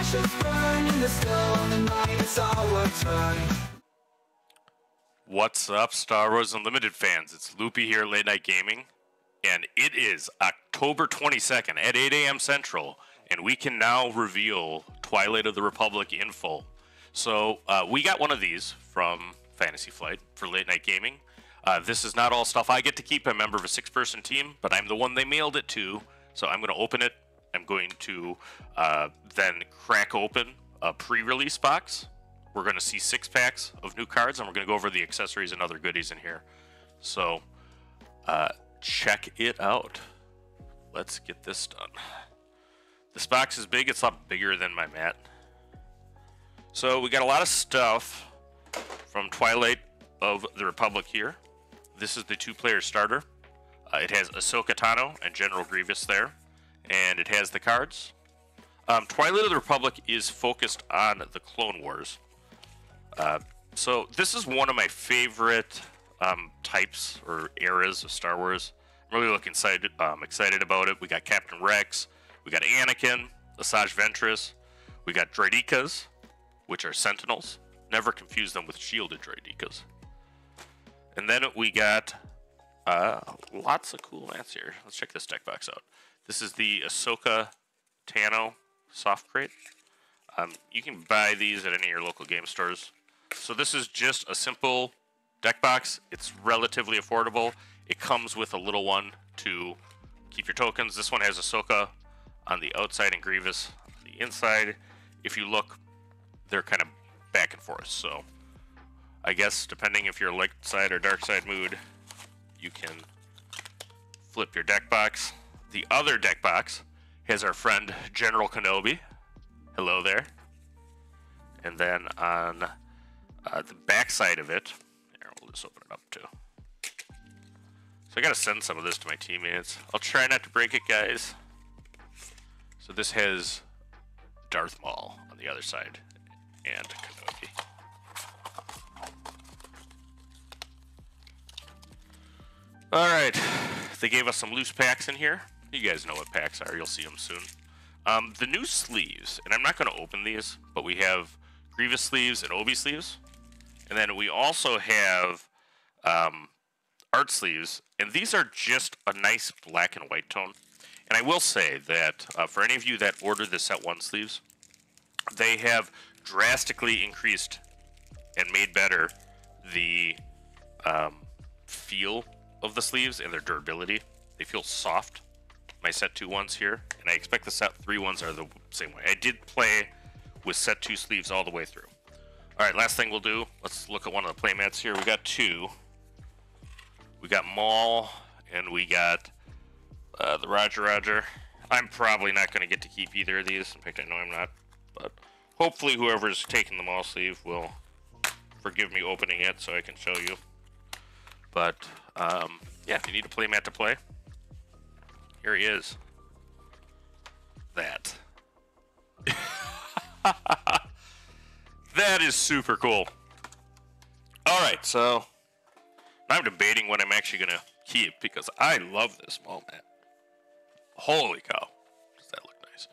should burn in the stone, and like it's our turn. What's up, Star Wars Unlimited fans? It's Loopy here at Late Night Gaming, and it is October 22nd at 8 a.m. Central, and we can now reveal Twilight of the Republic in full. So, we got one of these from Fantasy Flight for Late Night Gaming. This is not all stuff I get to keep. I'm a member of a 6-person team, but I'm the one they mailed it to, so I'm going to open it. I'm going to then crack open a pre-release box. We're going to see 6 packs of new cards, and we're going to go over the accessories and other goodies in here. So, check it out. Let's get this done. This box is big. It's a lot bigger than my mat. So, we got a lot of stuff from Twilight of the Republic here. This is the 2-player starter. It has Ahsoka Tano and General Grievous there. And it has the cards. Twilight of the Republic is focused on the Clone Wars. So this is one of my favorite types or eras of Star Wars. I'm really excited about it. We got Captain Rex, we got Anakin, Asajj Ventress, we got droidekas, which are Sentinels. Never confuse them with shielded droidekas. And then we got lots of cool mats here. Let's check this deck box out. This is the Ahsoka Tano soft crate. You can buy these at any of your local game stores. So this is just a simple deck box. It's relatively affordable. It comes with a little one to keep your tokens. This one has Ahsoka on the outside and Grievous on the inside. If you look, they're kind of back and forth. So I guess depending if you're light side or dark side mood, you can flip your deck box. The other deck box has our friend General Kenobi. Hello there. And then on the back side of it, here, we'll just open it up too. So I gotta send some of this to my teammates. I'll try not to break it, guys. So this has Darth Maul on the other side and Kenobi. Alright, they gave us some loose packs in here. You guys know what packs are, you'll see them soon. The new sleeves, and I'm not going to open these, but we have Grievous sleeves and Obi sleeves. And then we also have art sleeves, and these are just a nice black and white tone. And I will say that for any of you that ordered the set 1 sleeves, they have drastically increased and made better the feel of the sleeves and their durability. They feel soft. My set 2 ones here, and I expect the set 3 ones are the same way. I did play with set 2 sleeves all the way through. Alright, last thing we'll do, let's look at one of the playmats here. We got 2. We got Maul, and we got the Roger. I'm probably not going to get to keep either of these. In fact, I know I'm not. But hopefully whoever's taking the Maul sleeve will forgive me opening it so I can show you. But, yeah, if you need a playmat to play, here he is. That. That is super cool. Alright, so now I'm debating what I'm actually going to keep because I love this small mat. Holy cow. Does that look nice?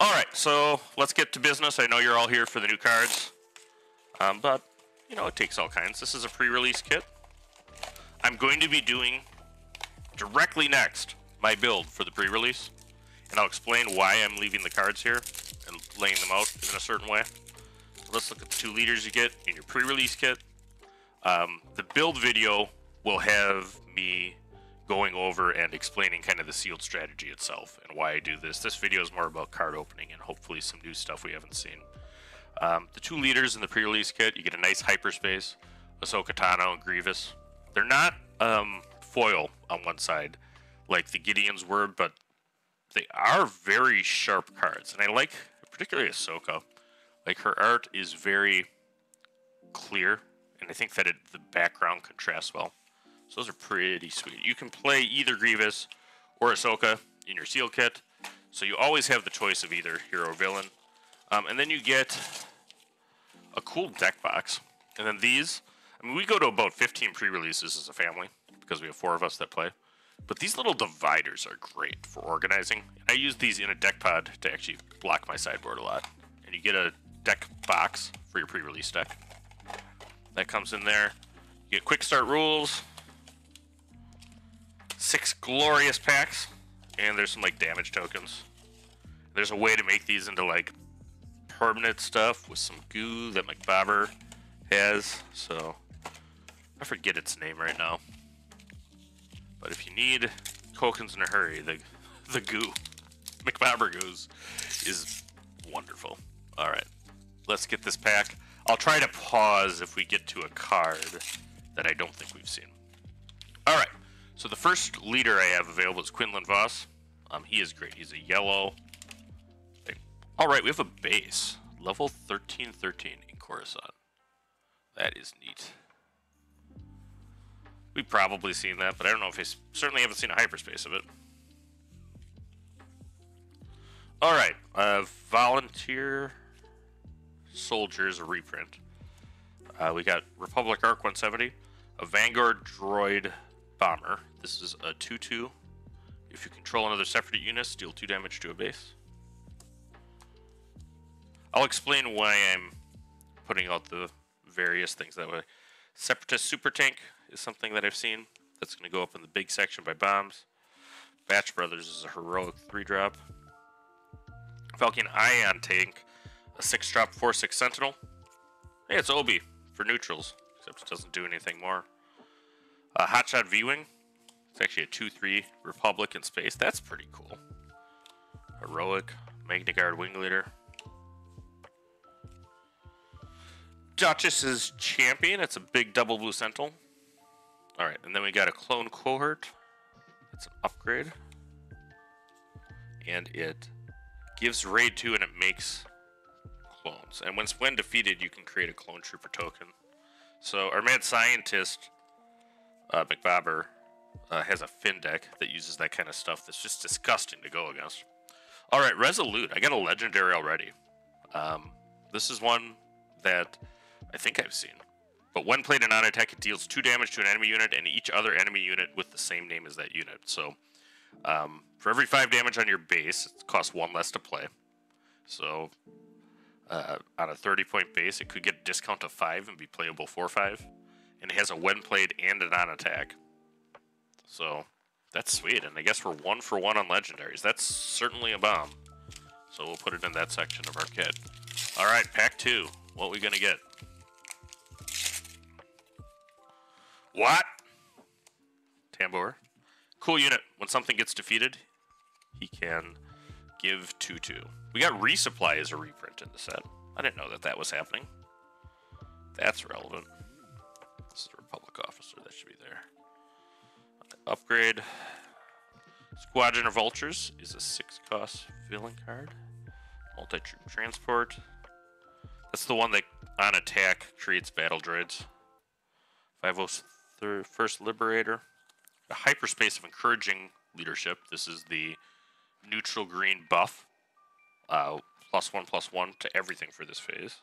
Alright, so let's get to business. I know you're all here for the new cards. But, you know, it takes all kinds. This is a pre-release kit. I'm going to be doing directly next my build for the pre-release, and I'll explain why I'm leaving the cards here and laying them out in a certain way. So let's look at the 2 leaders you get in your pre-release kit. The build video will have me going over and explaining kind of the sealed strategy itself and why I do this. This video is more about card opening and hopefully some new stuff we haven't seen. The 2 leaders in the pre-release kit, you get a nice hyperspace, Ahsoka Tano and Grievous. They're not foil on one side like the Gideons were, but they are very sharp cards. And I like, particularly Ahsoka, like her art is very clear, and I think that the background contrasts well. So those are pretty sweet. You can play either Grievous or Ahsoka in your seal kit, so you always have the choice of either hero or villain. And then you get a cool deck box. And then these, I mean, we go to about 15 pre-releases as a family because we have 4 of us that play. But these little dividers are great for organizing. I use these in a deck pod to actually block my sideboard a lot. and you get a deck box for your pre-release deck. That comes in there. You get quick start rules, 6 glorious packs, and there's some like damage tokens. There's a way to make these into like permanent stuff with some goo that McBobber has. So I forget its name right now. But if you need tokens in a hurry, the goo, McBobber goos, is wonderful. All right, let's get this pack. I'll try to pause if we get to a card that I don't think we've seen. All right, so the first leader I have available is Quinlan Voss. He is great. He's a yellow thing. All right, we have a base, level 1313 in Coruscant. That is neat. We've probably seen that, but I don't know if I certainly haven't seen a hyperspace of it. All right, Volunteer Soldiers, a reprint. We got Republic Arc 170, a Vanguard Droid Bomber. This is a 2/2. If you control another separate unit, deal 2 damage to a base. I'll explain why I'm putting out the various things that way. Separatist Super Tank is something that I've seen. That's going to go up in the big section by bombs. Batch Brothers is a heroic 3-drop. Falcon Ion Tank, a 6-drop 4/6 Sentinel. Hey, it's Obi for neutrals, except it doesn't do anything more. Hotshot V-Wing. It's actually a 2/3 Republic in space. That's pretty cool. Heroic Magna Guard Wing Leader. Duchess's Champion. It's a big double blue Sentinel. Alright, and then we got a Clone Cohort. It's an upgrade. And it gives raid 2 and it makes clones. And when defeated, you can create a clone trooper token. So our mad scientist, McBobber, has a fin deck that uses that kind of stuff that's just disgusting to go against. Alright, Resolute. I got a legendary already. This is one that I think I've seen. But when played in on-attack, it deals 2 damage to an enemy unit and each other enemy unit with the same name as that unit. So for every 5 damage on your base, it costs 1 less to play. So on a 30-point base, it could get a discount of 5 and be playable 4/5. And it has a when played and an on-attack. So that's sweet. And I guess we're 1 for 1 on legendaries. That's certainly a bomb. So we'll put it in that section of our kit. All right, pack 2. What are we going to get? What? Tambor. Cool unit. When something gets defeated, he can give 2/2. We got Resupply as a reprint in the set. I didn't know that that was happening. That's relevant. This is a Republic officer. That should be there. Upgrade. Squadron of Vultures is a 6-cost filling card. Multi-troop transport. That's the one that on attack creates battle droids. 501st Liberator. A hyperspace of encouraging leadership. This is the neutral green buff. +1/+1 to everything for this phase.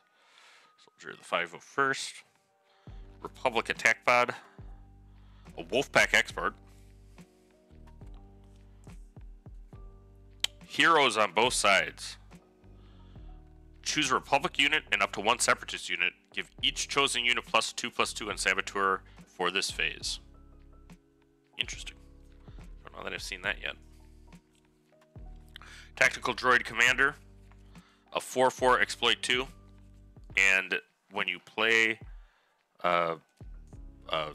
Soldier of the 501st. Republic Attack Pod. A Wolfpack Expert. Heroes on both sides. Choose a Republic unit and up to 1 Separatist unit. Give each chosen unit +2/+2 on Saboteur for this phase. Interesting. Don't know that I've seen that yet. Tactical Droid Commander. A 4/4 Exploit 2. And when you play a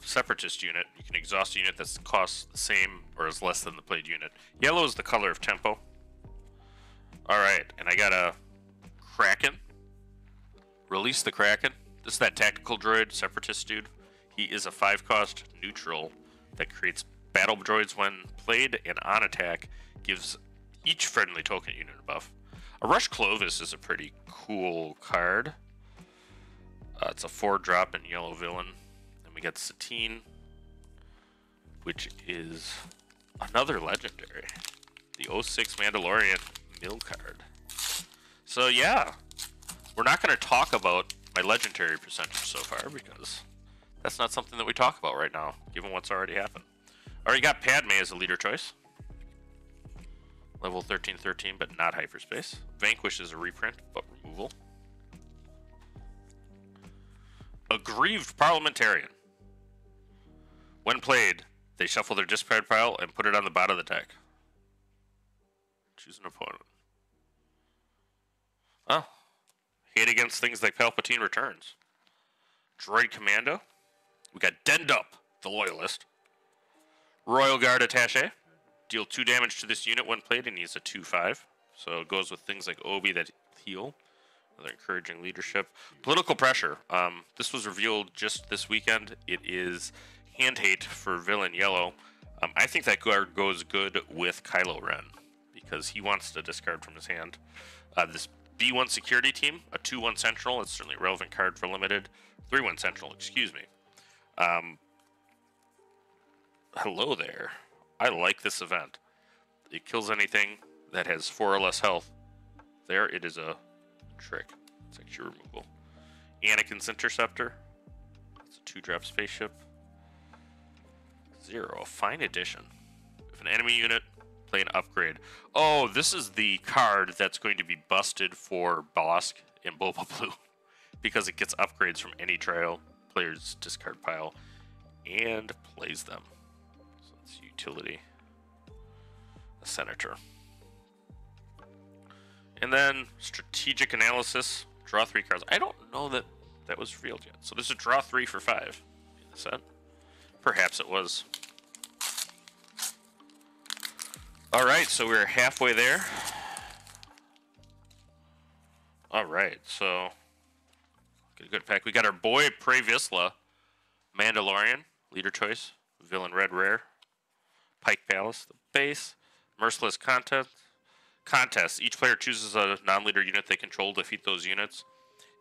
Separatist unit, you can exhaust a unit that costs the same or is less than the played unit. Yellow is the color of tempo. Alright, and I got a Kraken. Release the Kraken. This is that tactical droid, Separatist dude. He is a 5-cost neutral that creates battle droids when played and on attack, gives each friendly token unit a buff. A Rush Clovis is a pretty cool card. It's a 4-drop in yellow villain. And we got Satine, which is another legendary. The 06 Mandalorian mill card. So yeah, we're not going to talk about my legendary percentage so far because that's not something that we talk about right now, given what's already happened. Already got Padme as a leader choice. Level 1313, but not hyperspace. Vanquish is a reprint, but removal. Aggrieved Parliamentarian. When played, they shuffle their discard pile and put it on the bottom of the deck. Choose an opponent. Oh. Hate against things like Palpatine Returns. Droid Commando. We got Dend Up, the Loyalist. Royal Guard Attaché. Deal 2 damage to this unit when played, and he's a 2/5. So it goes with things like Obi that heal. They're encouraging leadership. Political Pressure. This was revealed just this weekend. It is Hand Hate for Villain Yellow. I think that card goes good with Kylo Ren because he wants to discard from his hand. This B1 Security Team, a 2/1 Sentinel. It's certainly a relevant card for limited. 3/1 Sentinel, excuse me. Hello there. I like this event. It kills anything that has 4 or less health. There, it is a trick. It's actually removal. Anakin's Interceptor. It's a 2-drop spaceship. 0, a fine addition. If an enemy unit, play an upgrade. Oh, this is the card that's going to be busted for Bosk and Boba Blue because it gets upgrades from any trail, player's discard pile, and plays them. So that's utility. A Senator. And then Strategic Analysis. Draw 3 cards. I don't know that that was revealed yet. So this is draw 3 for 5 in the set. Perhaps it was. Alright, so we're halfway there. Alright, so get a good pack. We got our boy Pre Vizsla, Mandalorian, leader choice, villain red rare, Pike Palace, the base, Merciless Contest. Each player chooses a non-leader unit they control to defeat those units.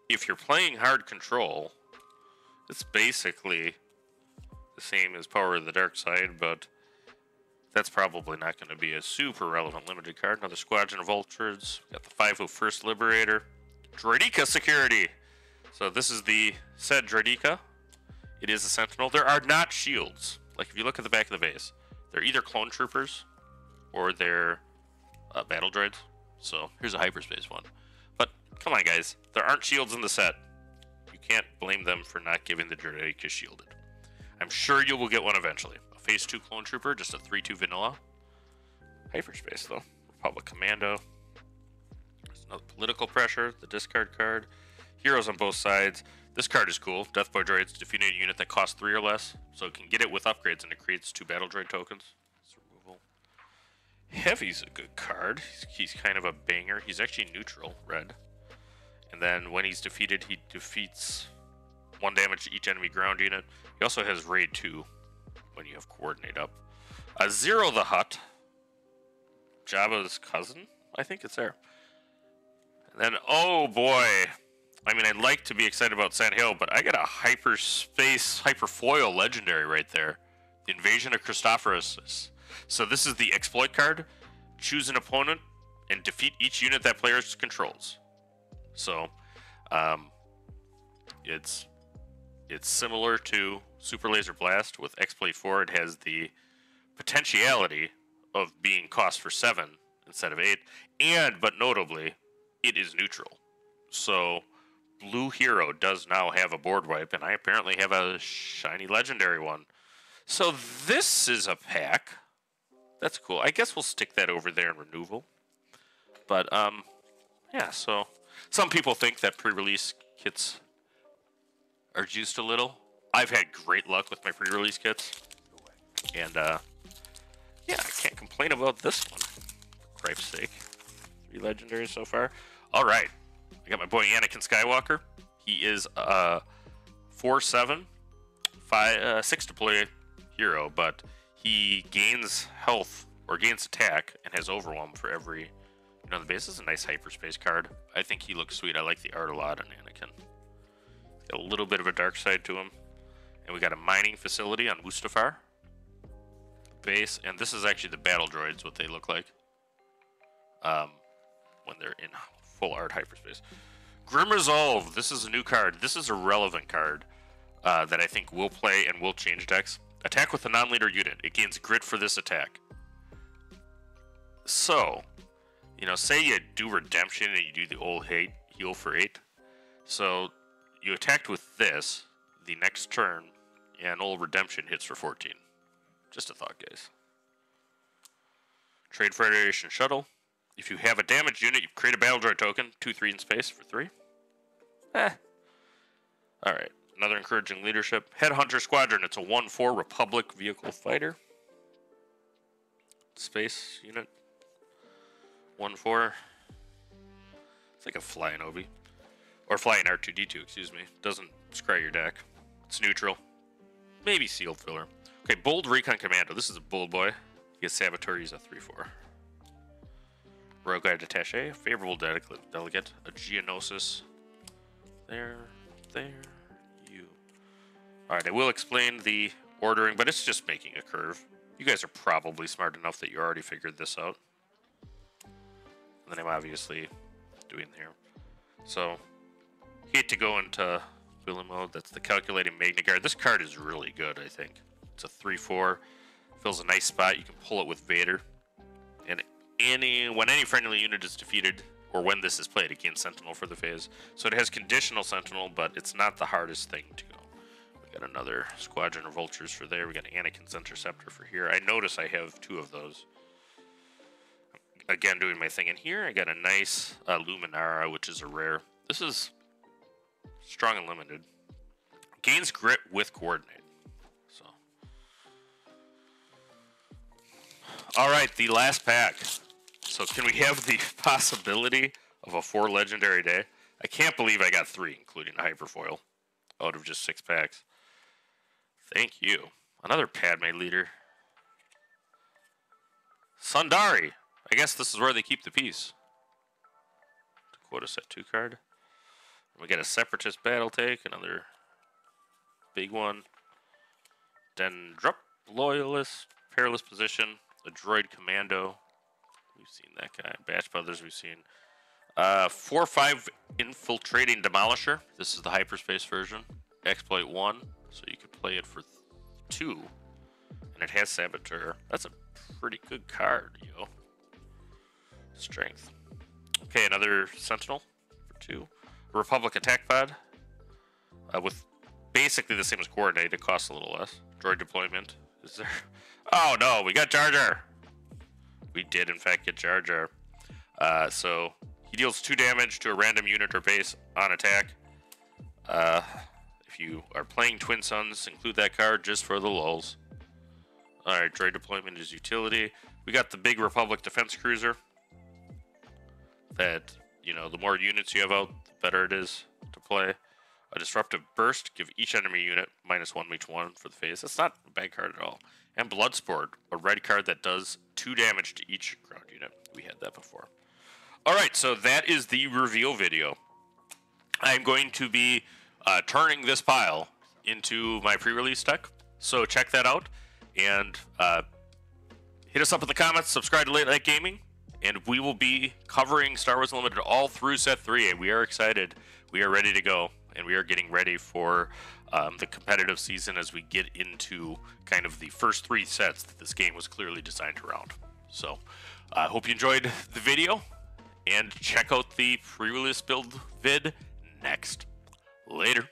If you're playing hard control, it's basically the same as Power of the Dark Side, but that's probably not going to be a super relevant limited card. Another Squadron of Ultras. We got the 501st Liberator. Droideka Security. So this is the said Droideka. It is a Sentinel. There are not shields. Like if you look at the back of the base, they're either clone troopers or they're battle droids. So here's a hyperspace one. But come on, guys. There aren't shields in the set. You can't blame them for not giving the Droideka shielded. I'm sure you will get one eventually. A Phase 2 clone trooper, just a 3/2 vanilla. Hyperspace, though. Republic Commando. There's another Political Pressure, the discard card. Heroes on both sides. This card is cool. Death by Droids, defeat a unit that costs 3 or less. So it can get it with upgrades, and it creates 2 battle droid tokens. It's removal. Heavy's a good card. He's kind of a banger. He's actually neutral, red. And then when he's defeated, he defeats 1 damage to each enemy ground unit. He also has Raid 2 when you have Coordinate up. Zero the Hutt. Jabba's cousin? I think it's there. And then, oh boy. I mean, I'd like to be excited about Sand Hill, but I got a hyperspace, hyperfoil legendary right there. The Invasion of Christophorus. So this is the exploit card. Choose an opponent and defeat each unit that player controls. So, it's similar to Super Laser Blast. With Exploit 4, it has the potentiality of being cost for 7 instead of 8. But notably, it is neutral. So, Blue Hero does now have a board wipe, and I apparently have a shiny legendary one. So this is a pack. That's cool. I guess we'll stick that over there in Renewal. But, yeah, so some people think that pre-release kits are juiced a little. I've had great luck with my pre-release kits. And, yeah, I can't complain about this one. For Cripe's sake. 3 legendaries so far. All right. I got my boy Anakin Skywalker. He is a 4/7, 6 deploy hero, but he gains health or gains attack and has overwhelm for every on the base. This is a nice hyperspace card. I think he looks sweet. I like the art a lot on Anakin. Got a little bit of a dark side to him. And we got a mining facility on Mustafar. Base, and this is actually the battle droids, what they look like. When they're in full art hyperspace. Grim Resolve. This is a new card. This is a relevant card that I think will play and will change decks. Attack with a non-leader unit. It gains grit for this attack. So, you know, say you do Redemption and you do the old heal for 8. So, you attacked with this. the next turn, and old redemption hits for 14. Just a thought, guys. Trade Federation Shuttle. If you have a damaged unit, you create a battle droid token, 2/3 in space for 3. Alright, another encouraging leadership. Headhunter Squadron, it's a 1/4 Republic vehicle fighter. Space unit. 1/4. It's like a flying Obi. Or flying R2-D2, excuse me. Doesn't scry your deck. It's neutral. Maybe sealed filler. Okay, Bold Recon Commando. This is a bold boy. You get Saboteur, he's a 3/4. Rogue Guide Attaché. Favorable delegate. A Geonosis. There. You. Alright, I will explain the ordering, but it's just making a curve. You guys are probably smart enough that you already figured this out. And then I'm obviously doing here. So, hate to go into wheeling mode. That's the Calculating Magna Guard. This card is really good, I think. It's a 3/4. Fills a nice spot. You can pull it with Vader. And when any friendly unit is defeated, or when this is played, it gains Sentinel for the phase. So it has conditional Sentinel, but it's not the hardest thing to go. We got another Squadron of Vultures for there. We got Anakin's Interceptor for here. I notice I have 2 of those. Again, doing my thing in here. I got a nice Luminara, which is a rare. This is strong and limited. Gains Grit with Coordinate. So, all right, the last pack. So can we have the possibility of a 4 legendary day? I can't believe I got 3, including a Hyperfoil, out of just 6 packs. Thank you. Another Padme leader. Sundari. I guess this is where they keep the piece. Dakota set 2 card. We got a Separatist Battletech, another big one. Dendrup Loyalist, Perilous Position, a Droid Commando. We've seen that guy. Batch Brothers we've seen. 4/5 Infiltrating Demolisher. This is the hyperspace version. Exploit 1, so you could play it for 2. And it has Saboteur. That's a pretty good card, yo. Strength. Okay, another Sentinel for 2. Republic Attack Pod. With basically the same as Coordinate. It costs a little less. Droid Deployment. Is there... Oh, no, we got Jar Jar. We did, in fact, get Jar Jar. So, he deals 2 damage to a random unit or base on attack. If you are playing Twin Suns, include that card just for the lulz. Alright, Droid Deployment is utility. We got the big Republic Defense Cruiser. That, you know, the more units you have out, the better it is to play. A Disruptive Burst, give each enemy unit -1 each one for the phase. That's not a bad card at all. And Bloodsport, a red card that does 2 damage to each ground unit. We had that before. Alright, so that is the reveal video. I'm going to be turning this pile into my pre-release deck. So check that out. And hit us up in the comments, subscribe to Late Night Gaming. And we will be covering Star Wars Unlimited all through set 3. And we are excited. We are ready to go. And we are getting ready for the competitive season as we get into kind of the first 3 sets that this game was clearly designed around. So I hope you enjoyed the video. And check out the pre-release build vid next. Later.